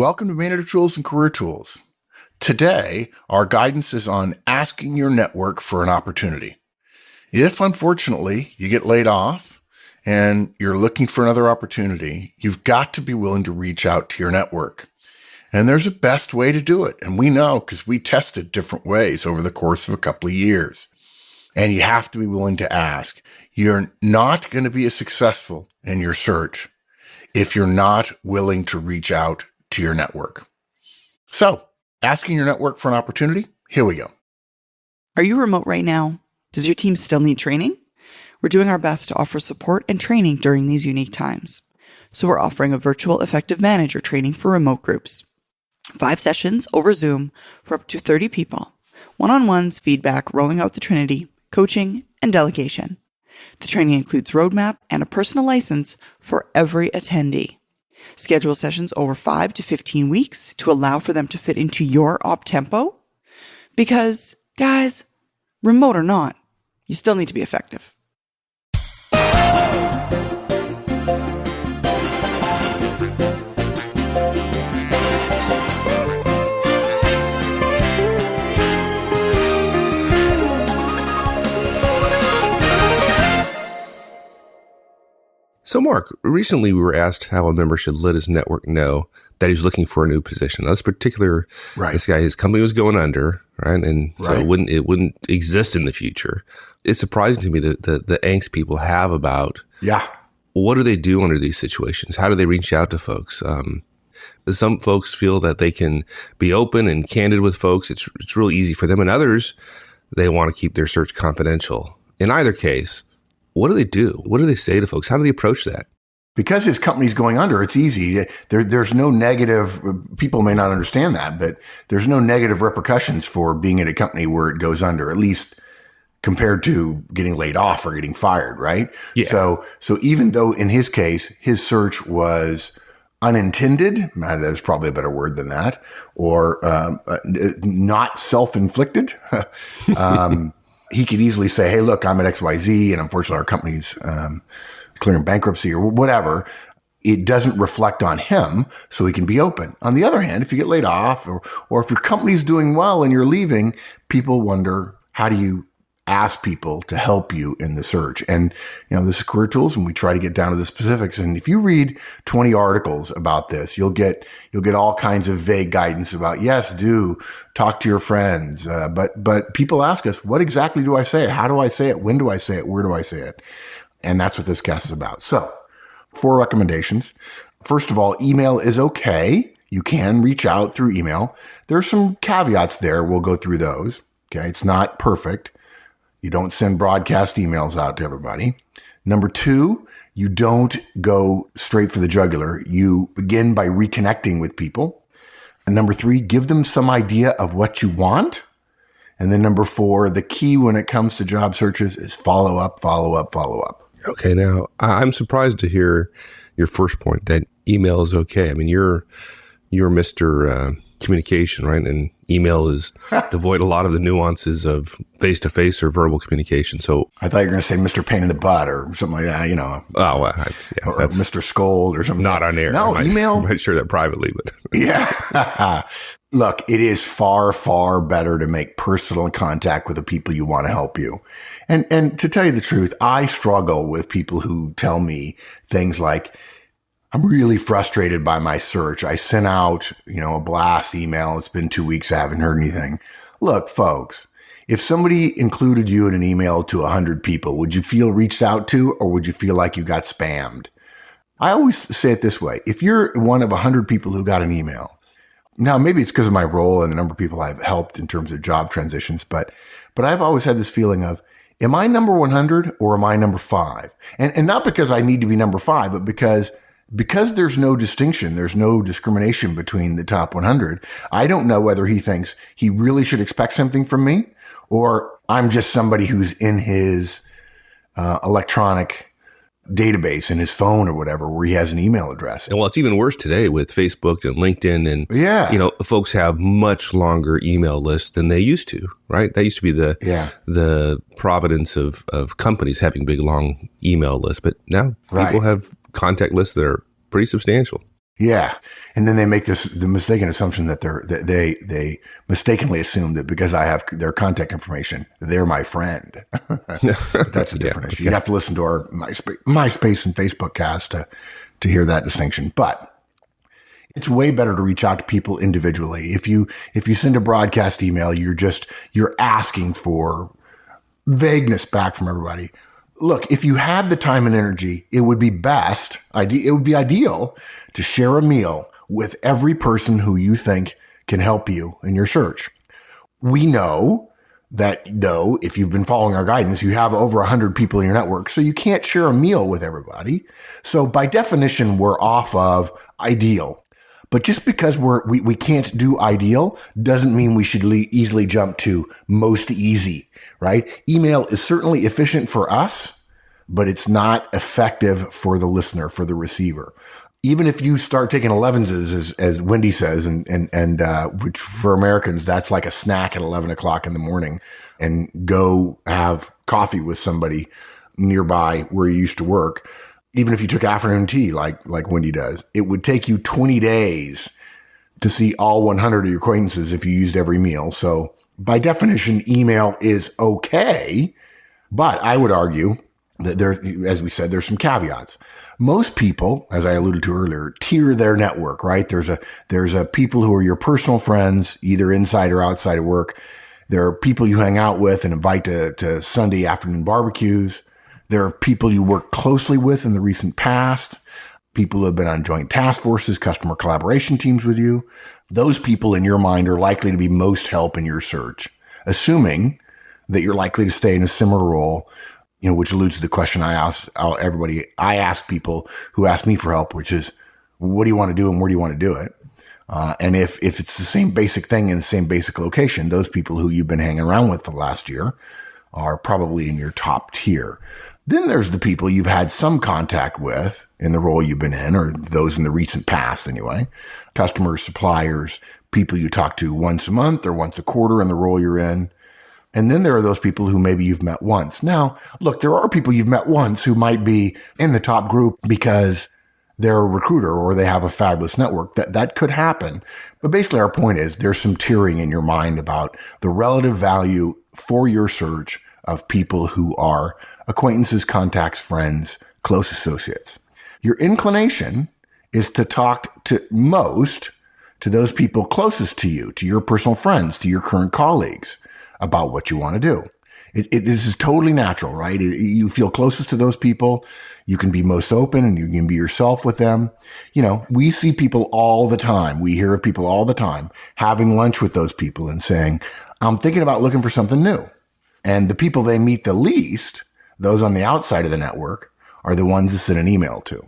Welcome to Manager Tools and Career Tools. Today, our guidance is on asking your network for an opportunity. If, unfortunately, you get laid off and you're looking for another opportunity, you've got to be willing to reach out to your network. And there's a best way to do it. And we know because we tested different ways over the course of a couple of years. And you have to be willing to ask. You're not going to be as successful in your search if you're not willing to reach out to your network. So, asking your network for an opportunity, here we go. Are you remote right now? Does your team still need training? We're doing our best to offer support and training during these unique times. So we're offering a virtual effective manager training for remote groups. 5 sessions over Zoom for up to 30 people. One-on-ones, feedback, rolling out the Trinity, coaching, and delegation. The training includes roadmap and a personal license for every attendee. Schedule sessions over 5 to 15 weeks to allow for them to fit into your op tempo. Because, guys, remote or not, you still need to be effective. So, Mark, recently we were asked how a member should let his network know that he's looking for a new position. Now, this particular, This guy, his company was going under, right? And so it wouldn't exist in the future. It's surprising to me the angst people have about what do they do under these situations? How do they reach out to folks? Some folks feel that they can be open and candid with folks. It's real easy for them. And others, they want to keep their search confidential. In either case, what do they do? What do they say to folks? How do they approach that? Because his company's going under, it's easy. There's no negative, people may not understand that, but there's no negative repercussions for being at a company where it goes under, at least compared to getting laid off or getting fired, right? Yeah. So even though in his case, his search was unintended, there's probably a better word than that, or not self-inflicted, he could easily say, hey, look, I'm at XYZ, and unfortunately our company's clearing bankruptcy or whatever. It doesn't reflect on him, so he can be open. On the other hand, if you get laid off or if your company's doing well and you're leaving, people wonder, how do you ask people to help you in the search? And, this is Career Tools, and we try to get down to the specifics. And if you read 20 articles about this, you'll get all kinds of vague guidance about, yes, do talk to your friends. But people ask us, what exactly do I say? How do I say it? When do I say it? Where do I say it? And that's what this cast is about. So 4 recommendations. First of all, email is okay. You can reach out through email. There's some caveats there. We'll go through those. Okay. It's not perfect. You don't send broadcast emails out to everybody. Number 2, you don't go straight for the jugular. You begin by reconnecting with people. And number 3, give them some idea of what you want. And then number 4, the key when it comes to job searches is follow up, follow up, follow up. Okay. Now, I'm surprised to hear your first point that email is okay. I mean, you're Mr. Communication, right? And email is devoid a lot of the nuances of face-to-face or verbal communication. So I thought you were going to say Mr. Pain in the Butt or something like that, Oh, well, or Mr. Scold or something. Not on air. No, email. I might share that privately, but yeah. Look, it is far, far better to make personal contact with the people you want to help you. And to tell you the truth, I struggle with people who tell me things like, I'm really frustrated by my search. I sent out, a blast email. It's been 2 weeks. I haven't heard anything. Look, folks, if somebody included you in an email to 100 people, would you feel reached out to, or would you feel like you got spammed? I always say it this way. If you're one of 100 people who got an email, now maybe it's because of my role and the number of people I've helped in terms of job transitions, but I've always had this feeling of, am I number 100 or am I number 5? And not because I need to be number 5, but because there's no distinction, there's no discrimination between the top 100, I don't know whether he thinks he really should expect something from me, or I'm just somebody who's in his electronic database in his phone or whatever, where he has an email address. And well, it's even worse today with Facebook and LinkedIn, and folks have much longer email lists than they used to, right? That used to be the providence of companies having big long email lists, but now people have contact lists that are pretty substantial. Yeah. And then they make the mistaken assumption that they mistakenly assume that because I have their contact information, they're my friend. That's a different issue. You have to listen to our MySpace and Facebook cast to hear that distinction. But it's way better to reach out to people individually. If you send a broadcast email, you're asking for vagueness back from everybody. Look, if you had the time and energy, it would be ideal to share a meal with every person who you think can help you in your search. We know that, though, if you've been following our guidance, you have over 100 people in your network, so you can't share a meal with everybody. So by definition, we're off of ideal. But just because we can't do ideal doesn't mean we should easily jump to most easy, right? Email is certainly efficient for us, but it's not effective for the listener, for the receiver. Even if you start taking 11s, as Wendy says, and which for Americans, that's like a snack at 11 o'clock in the morning, and go have coffee with somebody nearby where you used to work. Even if you took afternoon tea like Wendy does, it would take you 20 days to see all 100 of your acquaintances if you used every meal. So by definition, email is okay. But I would argue that as we said, there's some caveats. Most people, as I alluded to earlier, tier their network, right? There's a people who are your personal friends, either inside or outside of work. There are people you hang out with and invite to Sunday afternoon barbecues. There are people you work closely with in the recent past, people who have been on joint task forces, customer collaboration teams with you. Those people in your mind are likely to be most help in your search, assuming that you're likely to stay in a similar role, which alludes to the question I ask people who ask me for help, which is, what do you want to do and where do you want to do it? And if it's the same basic thing in the same basic location, those people who you've been hanging around with the last year are probably in your top tier. Then there's the people you've had some contact with in the role you've been in, or those in the recent past anyway. Customers, suppliers, people you talk to once a month or once a quarter in the role you're in. And then there are those people who maybe you've met once. Now, look, there are people you've met once who might be in the top group because they're a recruiter or they have a fabulous network. That could happen. But basically our point is there's some tiering in your mind about the relative value for your search of people who are acquaintances, contacts, friends, close associates. Your inclination is to talk to those people closest to you, to your personal friends, to your current colleagues about what you want to do. This is totally natural, right? You feel closest to those people. You can be most open and you can be yourself with them. We see people all the time. We hear of people all the time having lunch with those people and saying, I'm thinking about looking for something new. And the people they meet the least, those on the outside of the network, are the ones to send an email to.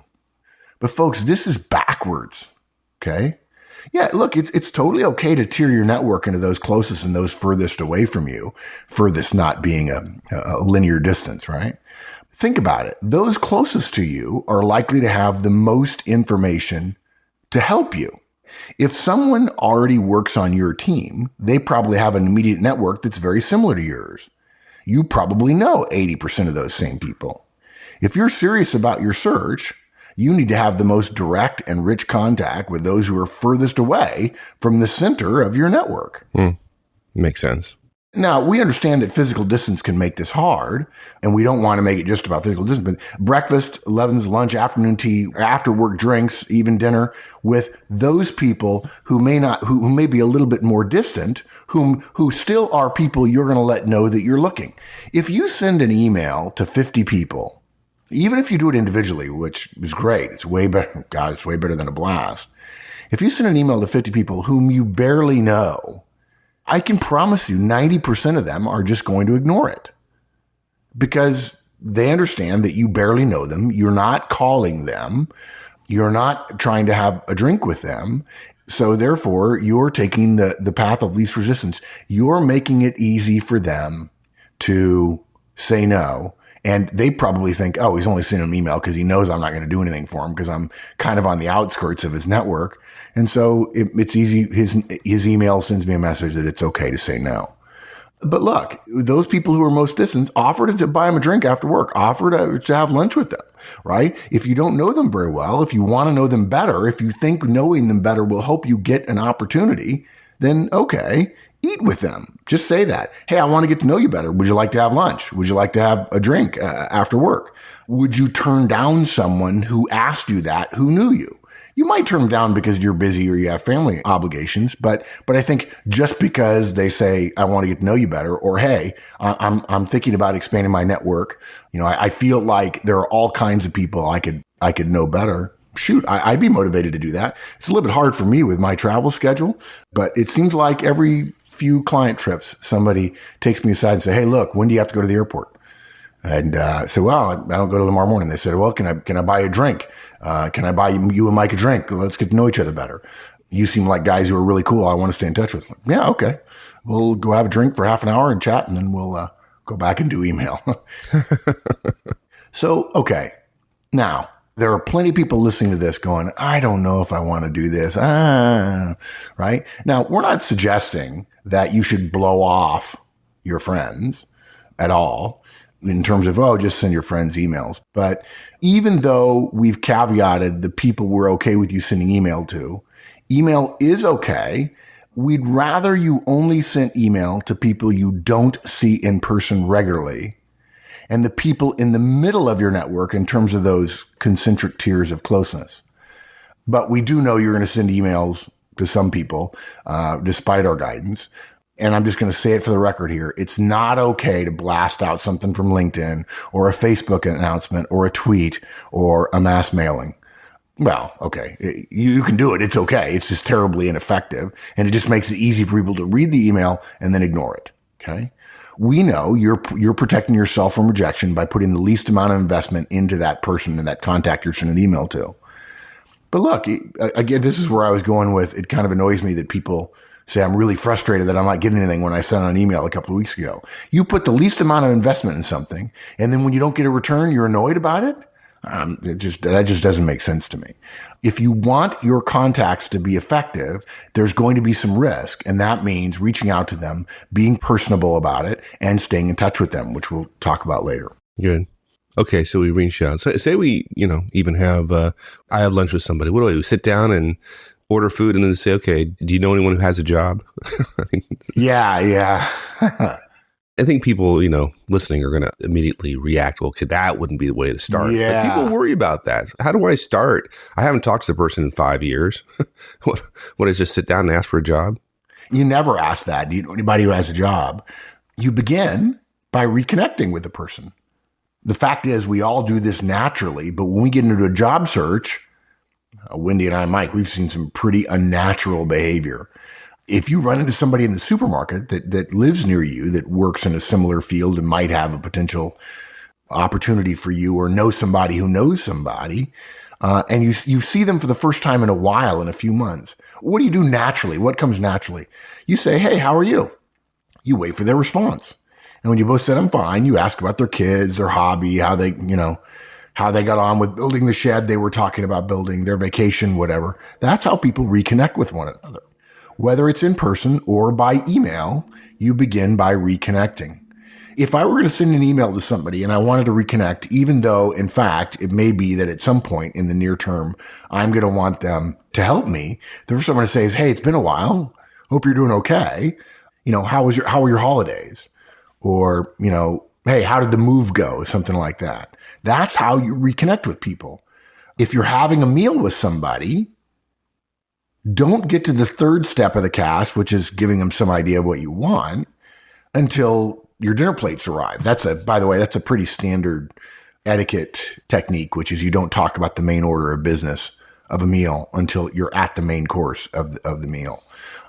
But folks, this is backwards. Okay? Yeah, look, it's totally okay to tier your network into those closest and those furthest away from you, furthest not being a linear distance, right? Think about it. Those closest to you are likely to have the most information to help you. If someone already works on your team, they probably have an immediate network that's very similar to yours. You probably know 80% of those same people. If you're serious about your search, you need to have the most direct and rich contact with those who are furthest away from the center of your network. Makes sense. Now, we understand that physical distance can make this hard, and we don't want to make it just about physical distance, but breakfast, 11's, lunch, afternoon tea, after work drinks, even dinner, with those people who may be a little bit more distant, who still are people you're going to let know that you're looking. If you send an email to 50 people, even if you do it individually, which is great, it's way better. God, it's way better than a blast. If you send an email to 50 people whom you barely know, I can promise you 90% of them are just going to ignore it because they understand that you barely know them. You're not calling them. You're not trying to have a drink with them. So therefore, you're taking the path of least resistance. You're making it easy for them to say no. And they probably think, oh, he's only sending an email because he knows I'm not going to do anything for him because I'm kind of on the outskirts of his network. And so it's easy. His email sends me a message that it's okay to say no. But look, those people who are most distant, offer to buy them a drink after work, offer to have lunch with them, right? If you don't know them very well, if you want to know them better, if you think knowing them better will help you get an opportunity, then okay, eat with them. Just say that. Hey, I want to get to know you better. Would you like to have lunch? Would you like to have a drink after work? Would you turn down someone who asked you that, who knew you? You might turn them down because you're busy or you have family obligations, but I think just because they say, I want to get to know you better, or hey, I'm thinking about expanding my network. I feel like there are all kinds of people I could know better. Shoot, I'd be motivated to do that. It's a little bit hard for me with my travel schedule, but it seems like every few client trips, somebody takes me aside and say, hey, look, when do you have to go to the airport? And I said, well, I don't go till tomorrow morning. They said, well, can I buy you a drink? Can I buy you and Mike a drink? Let's get to know each other better. You seem like guys who are really cool. I want to stay in touch with them. Yeah, okay. We'll go have a drink for half an hour and chat, and then we'll go back and do email. So, okay. Now, there are plenty of people listening to this going, I don't know if I want to do this. Right? Now, we're not suggesting that you should blow off your friends at all, in terms of, just send your friends emails. But even though we've caveated the people we're okay with you sending email to, email is okay. We'd rather you only send email to people you don't see in person regularly, and the people in the middle of your network in terms of those concentric tiers of closeness. But we do know you're going to send emails to some people, despite our guidance. And I'm just going to say it for the record here. It's not okay to blast out something from LinkedIn or a Facebook announcement or a tweet or a mass mailing. Well, okay, you can do it. It's okay. It's just terribly ineffective. And it just makes it easy for people to read the email and then ignore it. Okay. We know you're protecting yourself from rejection by putting the least amount of investment into that person and that contact you're sending an email to. But look, again, this is where I was going with, it kind of annoys me that people say, I'm really frustrated that I'm not getting anything when I sent an email a couple of weeks ago. You put the least amount of investment in something, and then when you don't get a return, you're annoyed about it? That just doesn't make sense to me. If you want your contacts to be effective, there's going to be some risk, and that means reaching out to them, being personable about it, and staying in touch with them, which we'll talk about later. Good. Okay, so we reach out. So say we, even have, I have lunch with somebody. What do? Sit down and order food and then say, okay, do you know anyone who has a job? Yeah. I think people, listening are going to immediately react, well, okay, that wouldn't be the way to start. Yeah. But people worry about that. How do I start? I haven't talked to the person in 5 years. What is just sit down and ask for a job? You never ask that. Do you know anybody who has a job? You begin by reconnecting with the person. The fact is, we all do this naturally, but when we get into a job search, Wendy and I, Mike, we've seen some pretty unnatural behavior. If you run into somebody in the supermarket that lives near you, that works in a similar field and might have a potential opportunity for you, or know somebody who knows somebody, and you see them for the first time in a while, in a few months, what do you do naturally? What comes naturally? You say, hey, how are you? You wait for their response. And when you both said, I'm fine, you ask about their kids, their hobby, how they got on with building the shed they were talking about building, their vacation, whatever. That's how people reconnect with one another. Whether it's in person or by email, you begin by reconnecting. If I were going to send an email to somebody and I wanted to reconnect, even though, in fact, it may be that at some point in the near term, I'm going to want them to help me, the first thing I'm going to say is, hey, it's been a while. Hope you're doing okay. How were your holidays? Or, hey, how did the move go? Something like that. That's how you reconnect with people. If you're having a meal with somebody, don't get to the third step of the cast, which is giving them some idea of what you want, until your dinner plates arrive. By the way, that's a pretty standard etiquette technique, which is you don't talk about the main order of business of a meal until you're at the main course of the meal.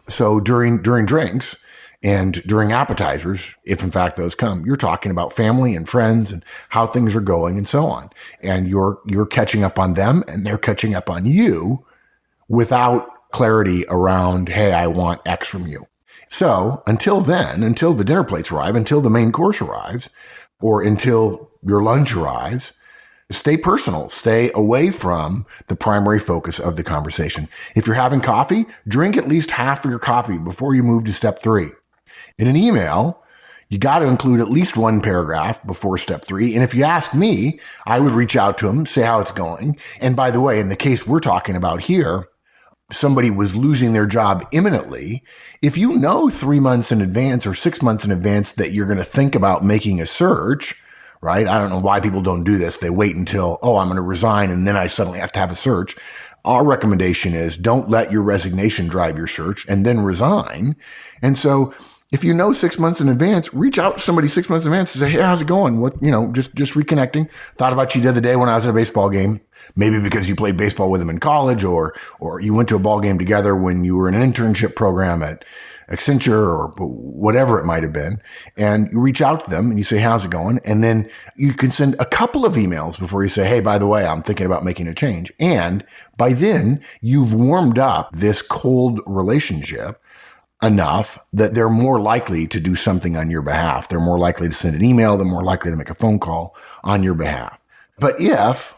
So during drinks and during appetizers, if in fact those come, you're talking about family and friends and how things are going and so on. And you're catching up on them and they're catching up on you without clarity around, hey, I want X from you. So until then, until the dinner plates arrive, until the main course arrives, or until your lunch arrives, stay personal, stay away from the primary focus of the conversation. If you're having coffee, drink at least half of your coffee before you move to step 3. In an email, You got to include at least one paragraph before step 3. And if you ask me, I would reach out to them, say how it's going. And by the way, in the case we're talking about here, somebody was losing their job imminently. If you know 3 months in advance or 6 months in advance that you're going to think about making a search, right? I don't know why people don't do this. They wait until, I'm going to resign and then I suddenly have to have a search. Our recommendation is don't let your resignation drive your search and then resign. And so if you know 6 months in advance, reach out to somebody 6 months in advance and say, hey, how's it going? Just reconnecting. Thought about you the other day when I was at a baseball game. Maybe because you played baseball with them in college or you went to a ball game together when you were in an internship program at Accenture or whatever it might have been. And you reach out to them and you say, how's it going? And then you can send a couple of emails before you say, hey, by the way, I'm thinking about making a change. And by then you've warmed up this cold relationship enough that they're more likely to do something on your behalf. They're more likely to send an email. They're more likely to make a phone call on your behalf. But if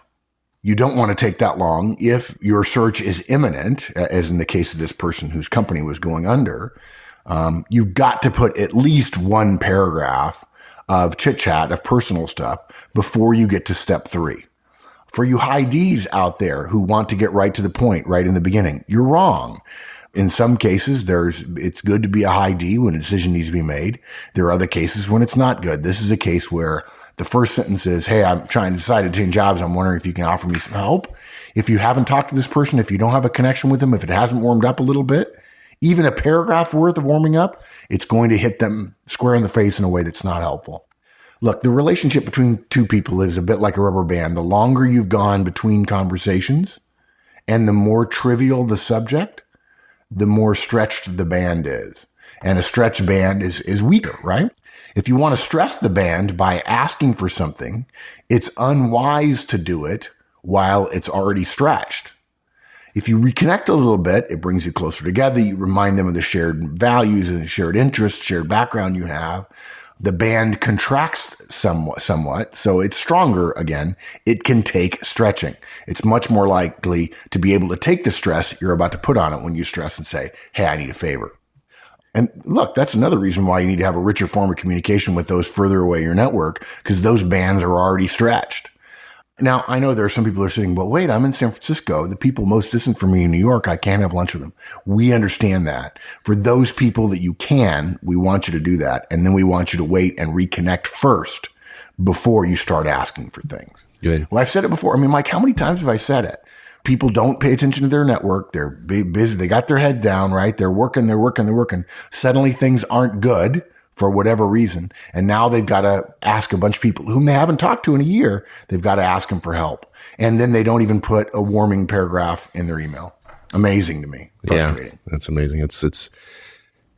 you don't want to take that long, if your search is imminent, as in the case of this person whose company was going under, you've got to put at least one paragraph of chit chat, of personal stuff before you get to step 3. For you high Ds out there who want to get right to the point right in the beginning, you're wrong. In some cases, it's good to be a high D when a decision needs to be made. There are other cases when it's not good. This is a case where the first sentence is, hey, I'm trying to decide to change jobs. I'm wondering if you can offer me some help. If you haven't talked to this person, if you don't have a connection with them, if it hasn't warmed up a little bit, even a paragraph worth of warming up, it's going to hit them square in the face in a way that's not helpful. Look, the relationship between two people is a bit like a rubber band. The longer you've gone between conversations and the more trivial the subject, the more stretched the band is. And a stretched band is weaker, right? If you want to stress the band by asking for something, it's unwise to do it while it's already stretched. If you reconnect a little bit, it brings you closer together. You remind them of the shared values and shared interests, shared background you have. The band contracts somewhat, so it's stronger again. It can take stretching. It's much more likely to be able to take the stress you're about to put on it when you stress and say, hey, I need a favor. And look, that's another reason why you need to have a richer form of communication with those further away in your network, because those bands are already stretched. Now, I know there are some people who are saying, well, wait, I'm in San Francisco. The people most distant from me in New York, I can't have lunch with them. We understand that. For those people that you can, we want you to do that. And then we want you to wait and reconnect first before you start asking for things. Good. Well, I've said it before. I mean, Mike, how many times have I said it? People don't pay attention to their network. They're busy. They got their head down, right? They're working. Suddenly things aren't good for whatever reason. And now they've got to ask a bunch of people whom they haven't talked to in a year. They've got to ask them for help. And then they don't even put a warming paragraph in their email. Amazing to me. Frustrating. Yeah, that's amazing. It's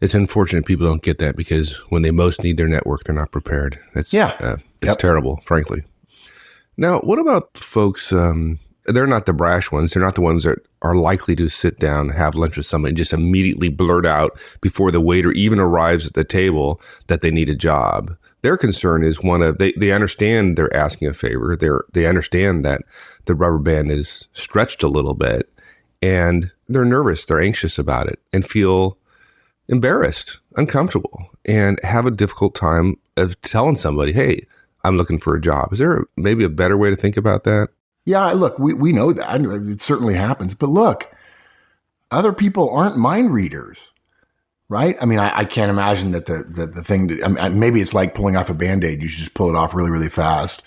unfortunate people don't get that, because when they most need their network, they're not prepared. It's terrible, frankly. Now, what about folks, they're not the brash ones. They're not the ones that are likely to sit down, have lunch with somebody, and just immediately blurt out before the waiter even arrives at the table that they need a job. Their concern is they understand they're asking a favor. They understand that the rubber band is stretched a little bit, and they're nervous. They're anxious about it and feel embarrassed, uncomfortable, and have a difficult time of telling somebody, hey, I'm looking for a job. Is there maybe a better way to think about that? Yeah, look, we know that. It certainly happens. But look, other people aren't mind readers, right? I mean, I can't imagine that the thing, maybe it's like pulling off a Band-Aid. You should just pull it off really, really fast.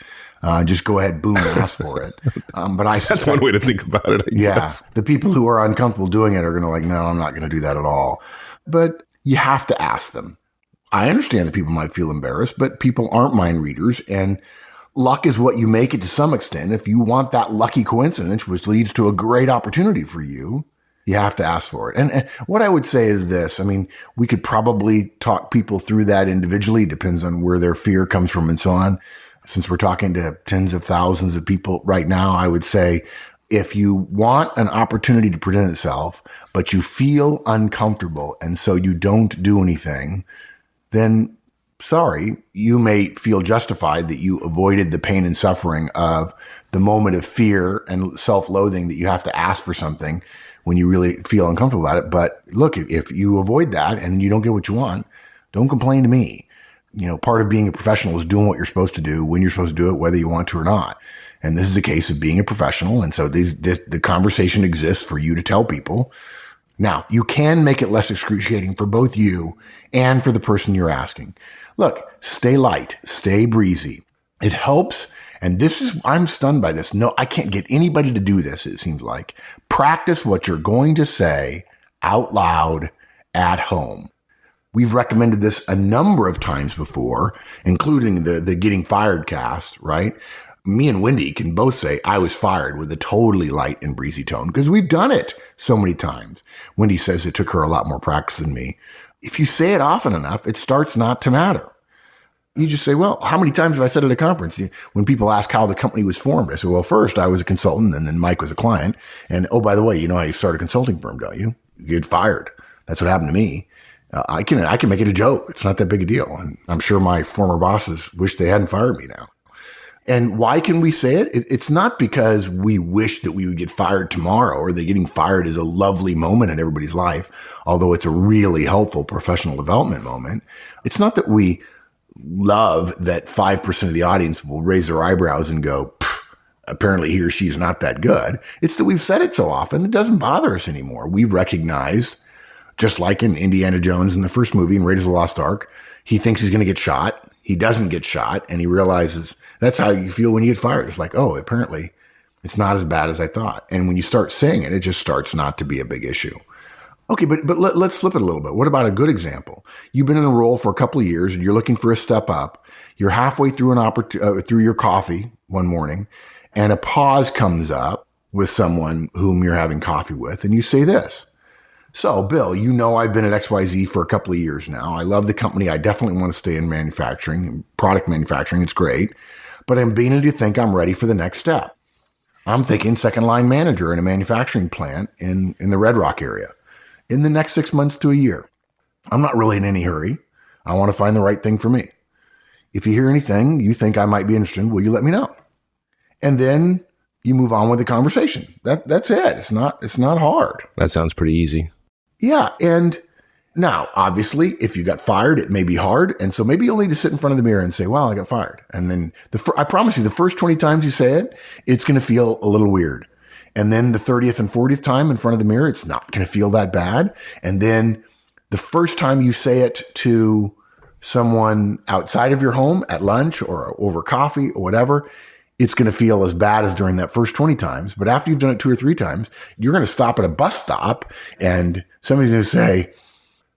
Just go ahead, boom, and ask for it. But that's one way to think about it, I guess. The people who are uncomfortable doing it are going to no, I'm not going to do that at all. But you have to ask them. I understand that people might feel embarrassed, but people aren't mind readers, and luck is what you make it to some extent. If you want that lucky coincidence, which leads to a great opportunity for you, you have to ask for it. And what I would say is this. I mean, we could probably talk people through that individually. It depends on where their fear comes from and so on. Since we're talking to tens of thousands of people right now, I would say if you want an opportunity to present itself, but you feel uncomfortable and so you don't do anything, then sorry, you may feel justified that you avoided the pain and suffering of the moment of fear and self-loathing that you have to ask for something when you really feel uncomfortable about it. But look, if you avoid that and you don't get what you want, don't complain to me. part of being a professional is doing what you're supposed to do when you're supposed to do it, whether you want to or not. And this is a case of being a professional. And so the conversation exists for you to tell people. Now, you can make it less excruciating for both you and for the person you're asking. Look, stay light, stay breezy. It helps. And I'm stunned by this. No, I can't get anybody to do this, it seems like. Practice what you're going to say out loud at home. We've recommended this a number of times before, including the Getting Fired cast, right? Me and Wendy can both say I was fired with a totally light and breezy tone because we've done it so many times. Wendy says it took her a lot more practice than me. If you say it often enough, it starts not to matter. You just say, well, how many times have I said at a conference? When people ask how the company was formed, I said, well, first I was a consultant and then Mike was a client. And oh, by the way, you know how you start a consulting firm, don't you? You get fired. That's what happened to me. I can make it a joke. It's not that big a deal. And I'm sure my former bosses wish they hadn't fired me now. And why can we say it? It's not because we wish that we would get fired tomorrow or that getting fired is a lovely moment in everybody's life, although it's a really helpful professional development moment. It's not that we love that 5% of the audience will raise their eyebrows and go, apparently he or she's not that good. It's that we've said it so often, it doesn't bother us anymore. We've recognized, just like in Indiana Jones in the first movie in Raiders of the Lost Ark, he thinks he's going to get shot. He doesn't get shot, and he realizes that's how you feel when you get fired. It's like, oh, apparently it's not as bad as I thought. And when you start saying it, it just starts not to be a big issue. Okay, but let's flip it a little bit. What about a good example? You've been in the role for a couple of years, and you're looking for a step up. You're halfway through through your coffee one morning, and a pause comes up with someone whom you're having coffee with, and you say this. So, Bill, I've been at XYZ for a couple of years now. I love the company. I definitely want to stay in manufacturing, product manufacturing. It's great. But I'm beginning to think I'm ready for the next step. I'm thinking second line manager in a manufacturing plant in the Red Rock area in the next 6 months to a year. I'm not really in any hurry. I want to find the right thing for me. If you hear anything you think I might be interested in, will you let me know? And then you move on with the conversation. That's it. It's not hard. That sounds pretty easy. Yeah. And now, obviously, if you got fired, it may be hard. And so maybe you'll need to sit in front of the mirror and say, well, I got fired. And then I promise you, the first 20 times you say it, it's going to feel a little weird. And then the 30th and 40th time in front of the mirror, it's not going to feel that bad. And then the first time you say it to someone outside of your home at lunch or over coffee or whatever, it's going to feel as bad as during that first 20 times. But after you've done it 2 or 3 times, you're going to stop at a bus stop and somebody's going to say,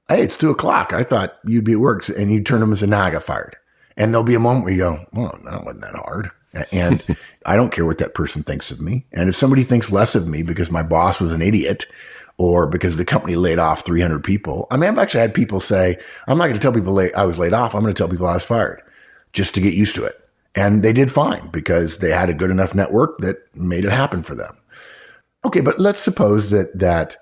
hey, it's 2:00. I thought you'd be at work. And you turn to them and say, nah, I got fired. And there'll be a moment where you go, well, that wasn't that hard. And I don't care what that person thinks of me. And if somebody thinks less of me because my boss was an idiot or because the company laid off 300 people, I mean, I've actually had people say, I'm not going to tell people I was laid off. I'm going to tell people I was fired just to get used to it. And they did fine because they had a good enough network that made it happen for them. Okay, but let's suppose that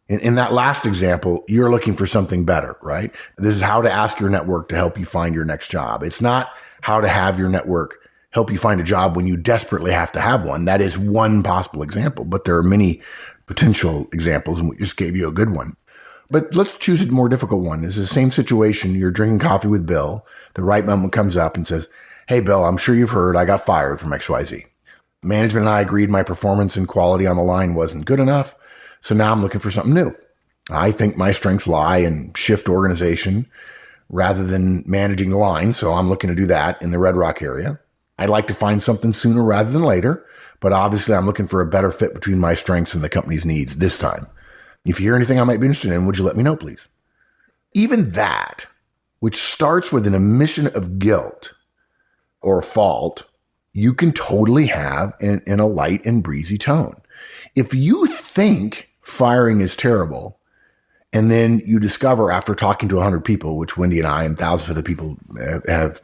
in that last example, you're looking for something better, right? This is how to ask your network to help you find your next job. It's not how to have your network help you find a job when you desperately have to have one. That is one possible example, but there are many potential examples, and we just gave you a good one. But let's choose a more difficult one. It's the same situation. You're drinking coffee with Bill. The right moment comes up and says, hey, Bill, I'm sure you've heard I got fired from XYZ. Management and I agreed my performance and quality on the line wasn't good enough, so now I'm looking for something new. I think my strengths lie in shift organization rather than managing the line, so I'm looking to do that in the Red Rock area. I'd like to find something sooner rather than later, but obviously I'm looking for a better fit between my strengths and the company's needs this time. If you hear anything I might be interested in, would you let me know, please? Even that, which starts with an admission of guilt or fault, you can totally have in a light and breezy tone. If you think firing is terrible, and then you discover after talking to 100 people, which Wendy and I and thousands of other people have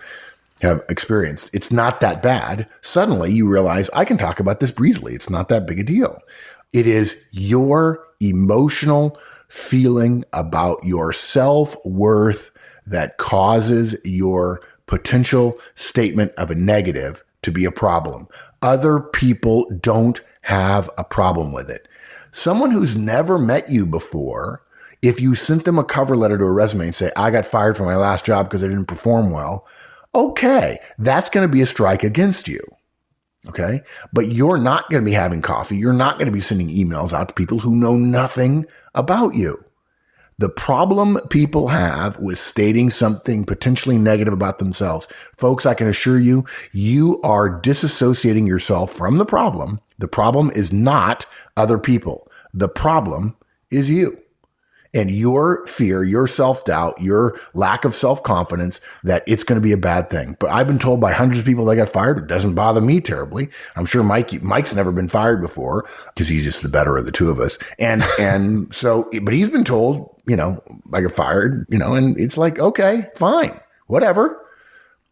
experienced, it's not that bad. Suddenly you realize I can talk about this breezily. It's not that big a deal. It is your emotional feeling about your self-worth that causes your potential statement of a negative to be a problem. Other people don't have a problem with it. Someone who's never met you before If you sent them a cover letter to a resume and say, I got fired from my last job because I didn't perform well, okay, that's going to be a strike against you. Okay. But you're not going to be having coffee. You're not going to be sending emails out to people who know nothing about you. The problem people have with stating something potentially negative about themselves, folks, I can assure you, you are disassociating yourself from the problem. The problem is not other people. The problem is you. And your fear, your self-doubt, your lack of self-confidence that it's going to be a bad thing. But I've been told by hundreds of people that got fired. It doesn't bother me terribly. I'm sure Mike's never been fired before because he's just the better of the two of us. And so, but he's been told, I got fired, and it's like, okay, fine, whatever.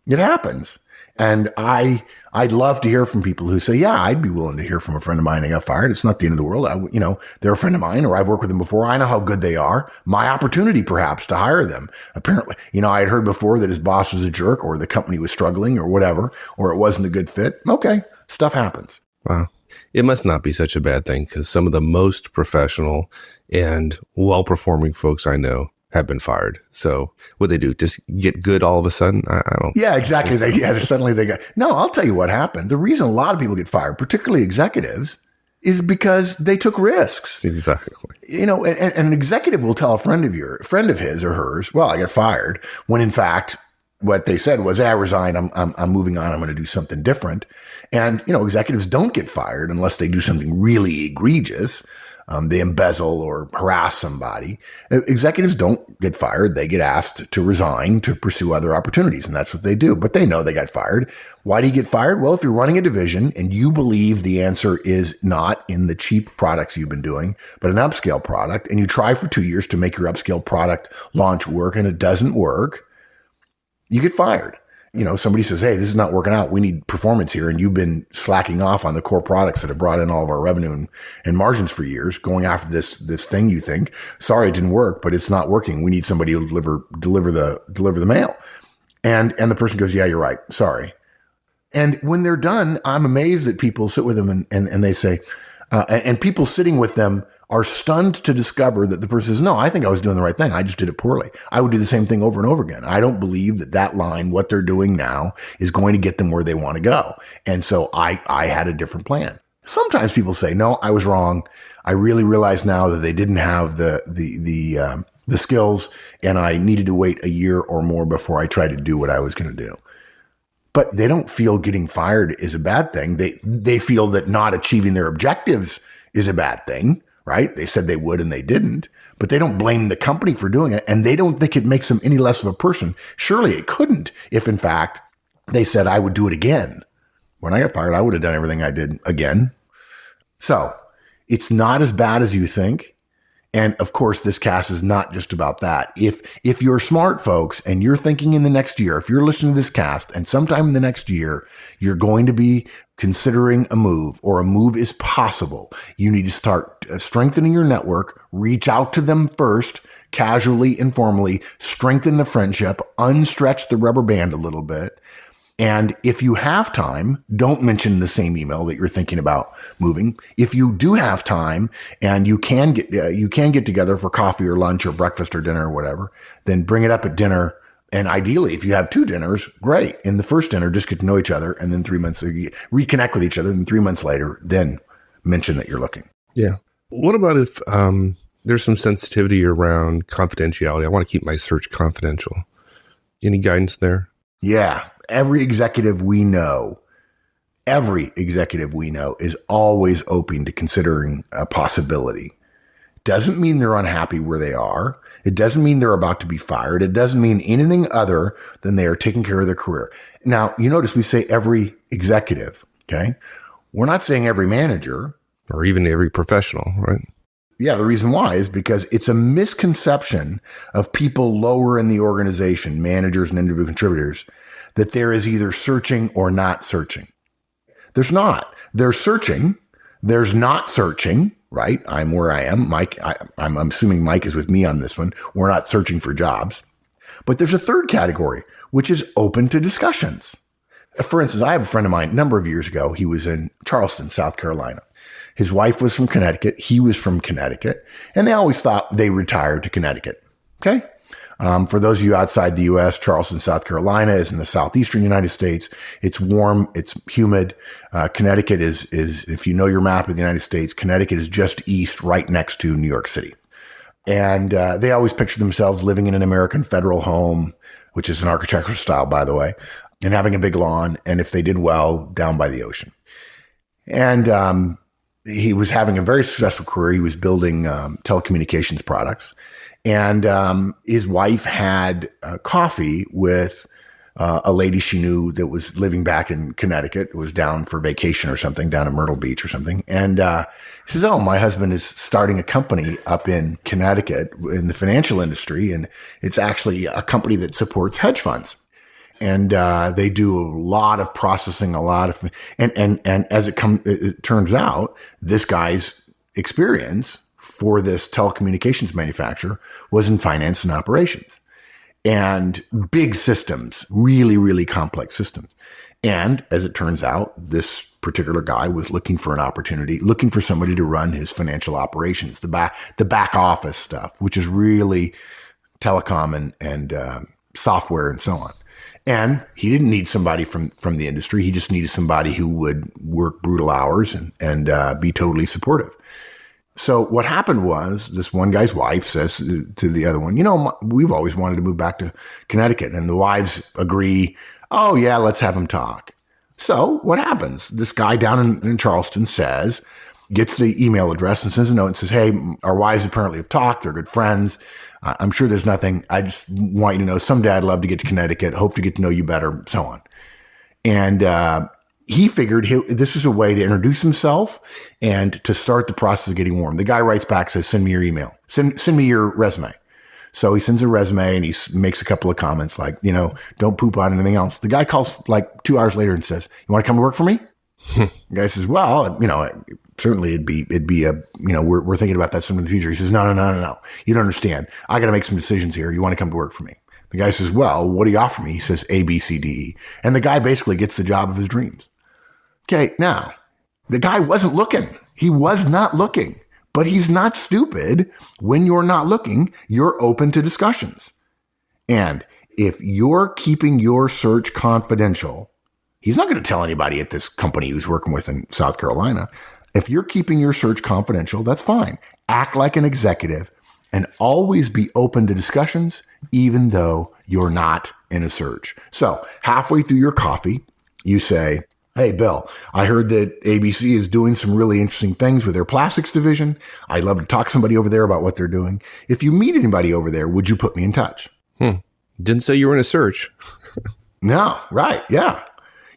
It happens. And I'd love to hear from people who say, yeah, I'd be willing to hear from a friend of mine that got fired. It's not the end of the world. They're a friend of mine, or I've worked with them before. I know how good they are. My opportunity perhaps to hire them. Apparently, I had heard before that his boss was a jerk, or the company was struggling, or whatever, or it wasn't a good fit. Okay. Stuff happens. Wow. It must not be such a bad thing, because some of the most professional and well-performing folks I know have been fired. So what they do, just get good all of a sudden? I don't. Yeah, exactly. Suddenly they got, no, I'll tell you what happened. The reason a lot of people get fired, particularly executives, is because they took risks. Exactly. And an executive will tell a friend of his or hers, well, I got fired, when in fact, what they said was, I resign. I'm moving on. I'm going to do something different. And, executives don't get fired unless they do something really egregious. They embezzle or harass somebody. Executives don't get fired. They get asked to resign to pursue other opportunities, and that's what they do. But they know they got fired. Why do you get fired? Well, if you're running a division and you believe the answer is not in the cheap products you've been doing, but an upscale product, and you try for 2 years to make your upscale product launch work and it doesn't work, you get fired. Somebody says, hey, this is not working out. We need performance here. And you've been slacking off on the core products that have brought in all of our revenue and margins for years, going after this thing you think, sorry, it didn't work, but it's not working. We need somebody to deliver the mail. And the person goes, yeah, you're right. Sorry. And when they're done, I'm amazed that people sit with them and they say, and people sitting with them are stunned to discover that the person says, no, I think I was doing the right thing. I just did it poorly. I would do the same thing over and over again. I don't believe that line, what they're doing now, is going to get them where they want to go. And so I had a different plan. Sometimes people say, no, I was wrong. I really realize now that they didn't have the skills, and I needed to wait a year or more before I tried to do what I was going to do. But they don't feel getting fired is a bad thing. They feel that not achieving their objectives is a bad thing. Right? They said they would and they didn't, but they don't blame the company for doing it. And they don't think it makes them any less of a person. Surely it couldn't if in fact they said I would do it again. When I got fired, I would have done everything I did again. So it's not as bad as you think. And of course, this cast is not just about that. If you're smart, folks, and you're thinking in the next year, if you're listening to this cast and sometime in the next year, you're going to be considering a move, or a move is possible, you need to start strengthening your network, reach out to them first, casually, informally, strengthen the friendship, unstretch the rubber band a little bit. And if you have time, don't mention the same email that you're thinking about moving. If you do have time and you can get together for coffee or lunch or breakfast or dinner or whatever, then bring it up at dinner. And ideally, if you have 2 dinners, great. In the first dinner, just get to know each other, and then 3 months, reconnect with each other. And 3 months later, then mention that you're looking. Yeah. What about if there's some sensitivity around confidentiality? I want to keep my search confidential. Any guidance there? Yeah. Every executive we know is always open to considering a possibility. Doesn't mean they're unhappy where they are. It doesn't mean they're about to be fired. It doesn't mean anything other than they are taking care of their career. Now, you notice we say every executive, okay? We're not saying every manager. Or even every professional, right? Yeah, the reason why is because it's a misconception of people lower in the organization, managers and individual contributors, that there is either searching or not searching. There's not. There's searching. There's not searching, right? I'm where I am. Mike, I'm assuming Mike is with me on this one. We're not searching for jobs. But there's a third category, which is open to discussions. For instance, I have a friend of mine a number of years ago. He was in Charleston, South Carolina. His wife was from Connecticut. He was from Connecticut. And they always thought they retired to Connecticut. Okay. For those of you outside the U.S., Charleston, South Carolina is in the southeastern United States. It's warm. It's humid. Connecticut is, if you know your map of the United States, Connecticut is just east, right next to New York City. And they always picture themselves living in an American federal home, which is an architectural style, by the way, and having a big lawn. And if they did well, down by the ocean. And he was having a very successful career. He was building telecommunications products. And his wife had coffee with a lady she knew that was living back in Connecticut, was down for vacation or something, down in Myrtle Beach or something. And he says, oh, my husband is starting a company up in Connecticut in the financial industry. And it's actually a company that supports hedge funds. And they do a lot of processing, and as it turns out, this guy's experience for this telecommunications manufacturer was in finance and operations and big systems, really, really complex systems. And as it turns out, this particular guy was looking for an opportunity, looking for somebody to run his financial operations, the back office stuff, which is really telecom and software and so on. And he didn't need somebody from the industry. He just needed somebody who would work brutal hours and be totally supportive. So what happened was this one guy's wife says to the other one, we've always wanted to move back to Connecticut. And the wives agree, oh, yeah, let's have him talk. So what happens? This guy down in Charleston gets the email address and sends a note and says, hey, our wives apparently have talked. They're good friends. I'm sure there's nothing. I just want you to know someday I'd love to get to Connecticut, hope to get to know you better, so on. And he figured this was a way to introduce himself and to start the process of getting warm. The guy writes back, says, send me your email. Send me your resume. So he sends a resume and he makes a couple of comments like, don't poop on anything else. The guy calls like 2 hours later and says, you want to come to work for me? The guy says, well, certainly it'd be a, we're thinking about that some in the future. He says, no. You don't understand. I got to make some decisions here. You want to come to work for me? The guy says, well, what do you offer me? He says, A, B, C, D, E. And the guy basically gets the job of his dreams. Okay. Now the guy wasn't looking. He was not looking, but he's not stupid. When you're not looking, you're open to discussions. And if you're keeping your search confidential, he's not going to tell anybody at this company he was working with in South Carolina. If you're keeping your search confidential, that's fine. Act like an executive and always be open to discussions, even though you're not in a search. So halfway through your coffee, you say, hey, Bill, I heard that ABC is doing some really interesting things with their plastics division. I'd love to talk to somebody over there about what they're doing. If you meet anybody over there, would you put me in touch? Didn't say you were in a search. No, right. Yeah.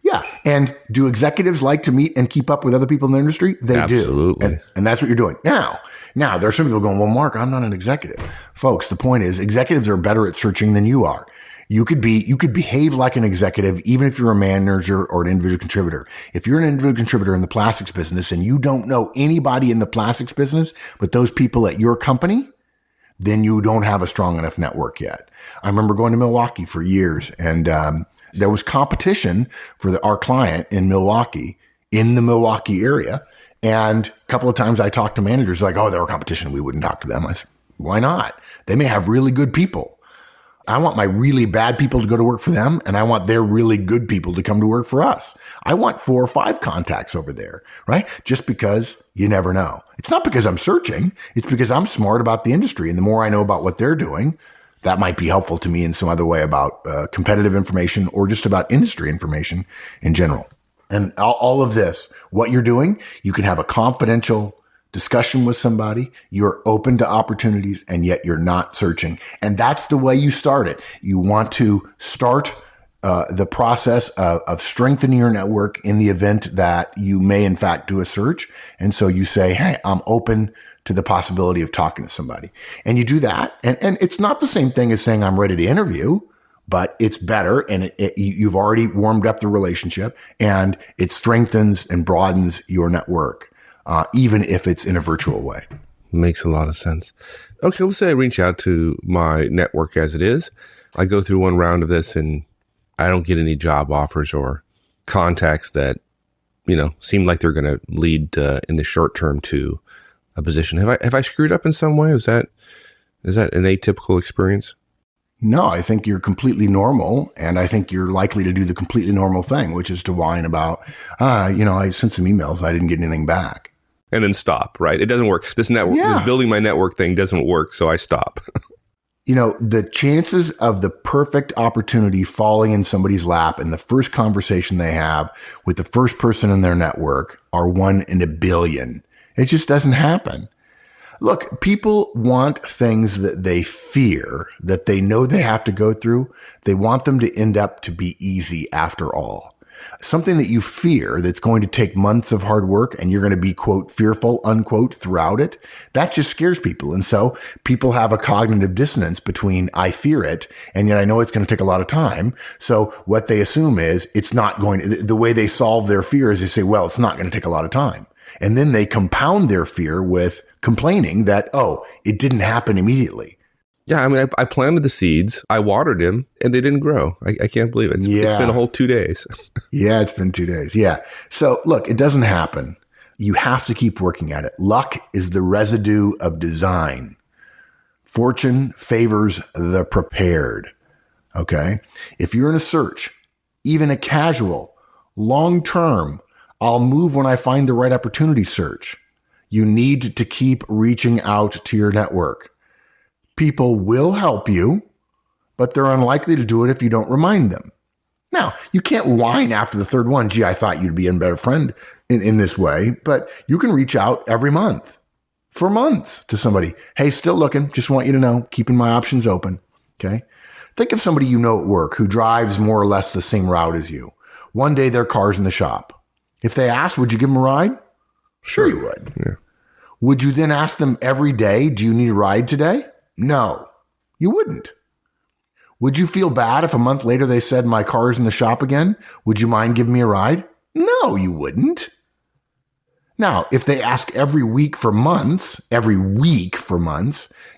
Yeah. And do executives like to meet and keep up with other people in the industry? They Absolutely. do. And that's what you're doing. Now, there are some people going, well, Mark, I'm not an executive. Folks, the point is executives are better at searching than you are. You could behave like an executive, even if you're a manager or an individual contributor. If you're an individual contributor in the plastics business and you don't know anybody in the plastics business, but those people at your company, then you don't have a strong enough network yet. I remember going to Milwaukee for years and, there was competition for our client in Milwaukee, in the Milwaukee area. And a couple of times I talked to managers like, oh, they were competition. We wouldn't talk to them. I said, why not? They may have really good people. I want my really bad people to go to work for them. And I want their really good people to come to work for us. I want 4 or 5 contacts over there, right? Just because you never know. It's not because I'm searching. It's because I'm smart about the industry. And the more I know about what they're doing, that might be helpful to me in some other way about competitive information or just about industry information in general. And all of this, what you're doing, you can have a confidential discussion with somebody. You're open to opportunities and yet you're not searching. And that's the way you start it. You want to start the process of strengthening your network in the event that you may in fact do a search. And so you say, hey, I'm open to the possibility of talking to somebody. And you do that. And it's not the same thing as saying I'm ready to interview, but it's better. And you've already warmed up the relationship and it strengthens and broadens your network, even if it's in a virtual way. Makes a lot of sense. Okay, let's say I reach out to my network as it is. I go through one round of this and I don't get any job offers or contacts that seem like they're going to lead in the short term to a position. Have I screwed up in some way? Is that an atypical experience? No, I think you're completely normal, and I think you're likely to do the completely normal thing, which is to whine about, I sent some emails, I didn't get anything back. And then stop, right? It doesn't work. This network, this building my network thing doesn't work, so I stop. The chances of the perfect opportunity falling in somebody's lap in the first conversation they have with the first person in their network are 1 in a billion. It just doesn't happen. Look, people want things that they fear, that they know they have to go through. They want them to end up to be easy after all. Something that you fear that's going to take months of hard work and you're going to be, quote, fearful, unquote, throughout it, that just scares people. And so people have a cognitive dissonance between I fear it and yet I know it's going to take a lot of time. So what they assume is it's not going to, the way they solve their fear is they say, well, it's not going to take a lot of time. And then they compound their fear with complaining that, it didn't happen immediately. Yeah, I mean, I planted the seeds, I watered them, and they didn't grow. I can't believe it. It's been a whole 2 days. Yeah, it's been 2 days. Yeah. So look, it doesn't happen. You have to keep working at it. Luck is the residue of design. Fortune favors the prepared. Okay? If you're in a search, even a casual, long-term, I'll move when I find the right opportunity search, you need to keep reaching out to your network. People will help you, but they're unlikely to do it if you don't remind them. Now, you can't whine after the third one. Gee, I thought you'd be a better friend in this way, but you can reach out every month for months to somebody. Hey, still looking. Just want you to know, keeping my options open. Okay. Think of somebody you know at work who drives more or less the same route as you. One day their car's in the shop. If they asked, would you give them a ride? Sure you would. Yeah. Would you then ask them every day, do you need a ride today? No, you wouldn't. Would you feel bad if a month later they said, my car's in the shop again? Would you mind giving me a ride? No, you wouldn't. Now, if they ask every week for months,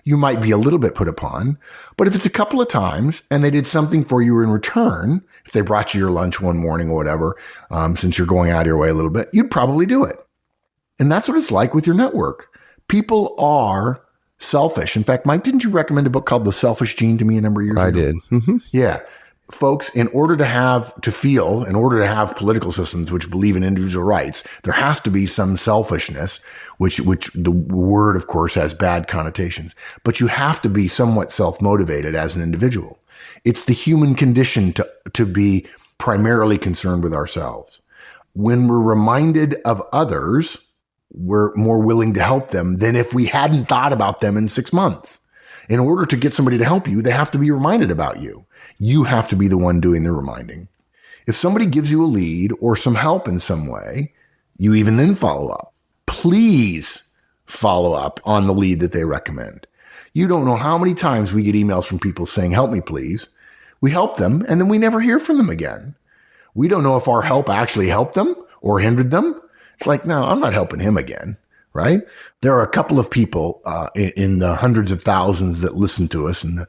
you might be a little bit put upon. But if it's a couple of times and they did something for you in return, if they brought you your lunch one morning or whatever, since you're going out of your way a little bit, you'd probably do it. And that's what it's like with your network. People are selfish. In fact, Mike, didn't you recommend a book called The Selfish Gene to me a number of years ago? I did. Mm-hmm. Yeah. Folks, in order to have political systems which believe in individual rights, there has to be some selfishness, which the word, of course, has bad connotations. But you have to be somewhat self-motivated as an individual. It's the human condition to be primarily concerned with ourselves. When we're reminded of others, we're more willing to help them than if we hadn't thought about them in 6 months. In order to get somebody to help you, they have to be reminded about you. You have to be the one doing the reminding. If somebody gives you a lead or some help in some way, you even then follow up. Please follow up on the lead that they recommend. You don't know how many times we get emails from people saying, help me, please. We help them, and then we never hear from them again. We don't know if our help actually helped them or hindered them. It's like, no, I'm not helping him again, right? There are a couple of people in the hundreds of thousands that listen to us, and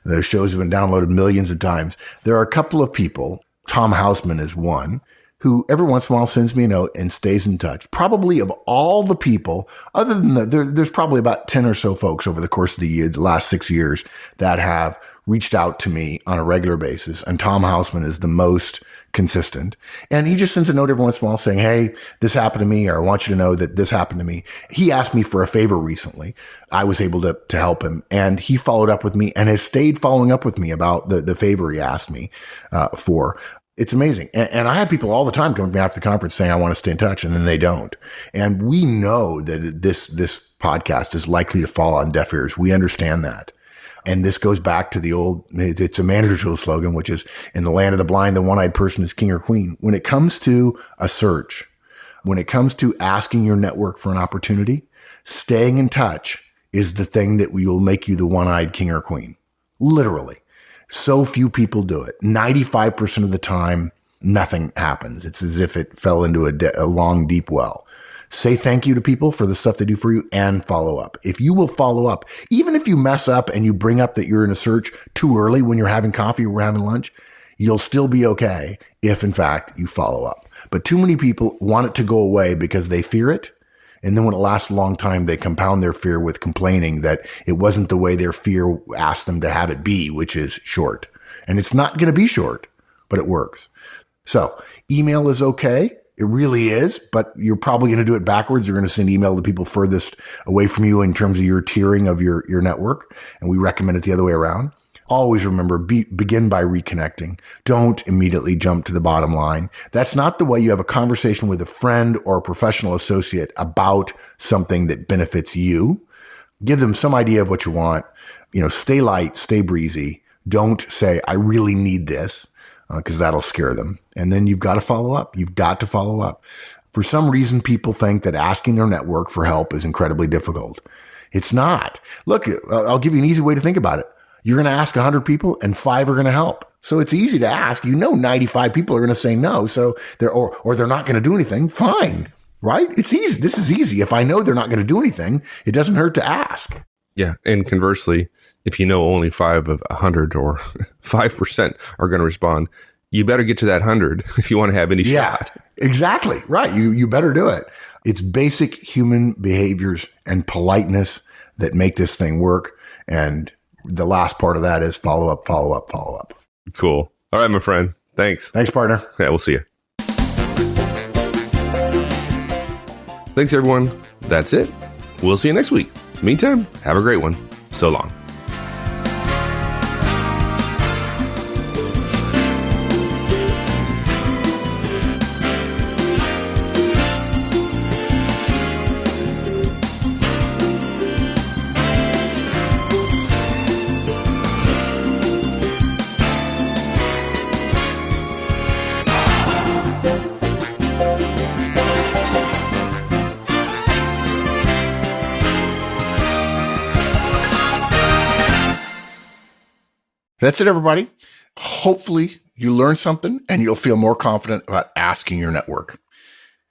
the shows have been downloaded millions of times. There are a couple of people, Tom Hausman is one, who every once in a while sends me a note and stays in touch. Probably of all the people, other than there's probably about 10 or so folks over the course of the last 6 years that have reached out to me on a regular basis. And Tom Hausman is the most consistent. And he just sends a note every once in a while saying, hey, this happened to me, or I want you to know that this happened to me. He asked me for a favor recently. I was able to help him, and he followed up with me and has stayed following up with me about the favor he asked me for. It's amazing. And I have people all the time coming to me after the conference saying, I want to stay in touch, and then they don't. And we know that this podcast is likely to fall on deaf ears. We understand that. And this goes back to the old, it's a manager tool slogan, which is, in the land of the blind, the one-eyed person is king or queen. When it comes to a search, when it comes to asking your network for an opportunity, staying in touch is the thing that will make you the one-eyed king or queen. Literally. So few people do it. 95% of the time, nothing happens. It's as if it fell into a long, deep well. Say thank you to people for the stuff they do for you and follow up. If you will follow up, even if you mess up and you bring up that you're in a search too early when you're having coffee or having lunch, you'll still be okay if, in fact, you follow up. But too many people want it to go away because they fear it. And then when it lasts a long time, they compound their fear with complaining that it wasn't the way their fear asked them to have it be, which is short. And it's not going to be short, but it works. So email is okay. It really is, but you're probably going to do it backwards. You're going to send email to people furthest away from you in terms of your tiering of your network. And we recommend it the other way around. Always remember, begin by reconnecting. Don't immediately jump to the bottom line. That's not the way you have a conversation with a friend or a professional associate about something that benefits you. Give them some idea of what you want. Stay light, stay breezy. Don't say, I really need this, because that'll scare them. And then you've got to follow up. You've got to follow up. For some reason, people think that asking their network for help is incredibly difficult. It's not. Look, I'll give you an easy way to think about it. You're going to ask 100 people and 5 are going to help. So it's easy to ask. 95 people are going to say no. So they're not going to do anything. Fine. Right? It's easy. This is easy. If I know they're not going to do anything, it doesn't hurt to ask. Yeah. And conversely, if you know only 5 of 100 or 5% are going to respond, you better get to that 100 if you want to have any shot. Exactly. Right. You better do it. It's basic human behaviors and politeness that make this thing work. And the last part of that is follow up, follow up, follow up. Cool. All right, my friend. Thanks. Thanks, partner. Yeah, we'll see you. Thanks, everyone. That's it. We'll see you next week. Meantime, have a great one. So long. That's it, everybody. Hopefully you learned something and you'll feel more confident about asking your network.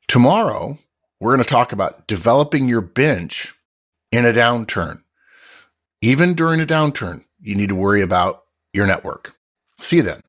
Tomorrow, we're going to talk about developing your bench in a downturn. Even during a downturn, you need to worry about your network. See you then.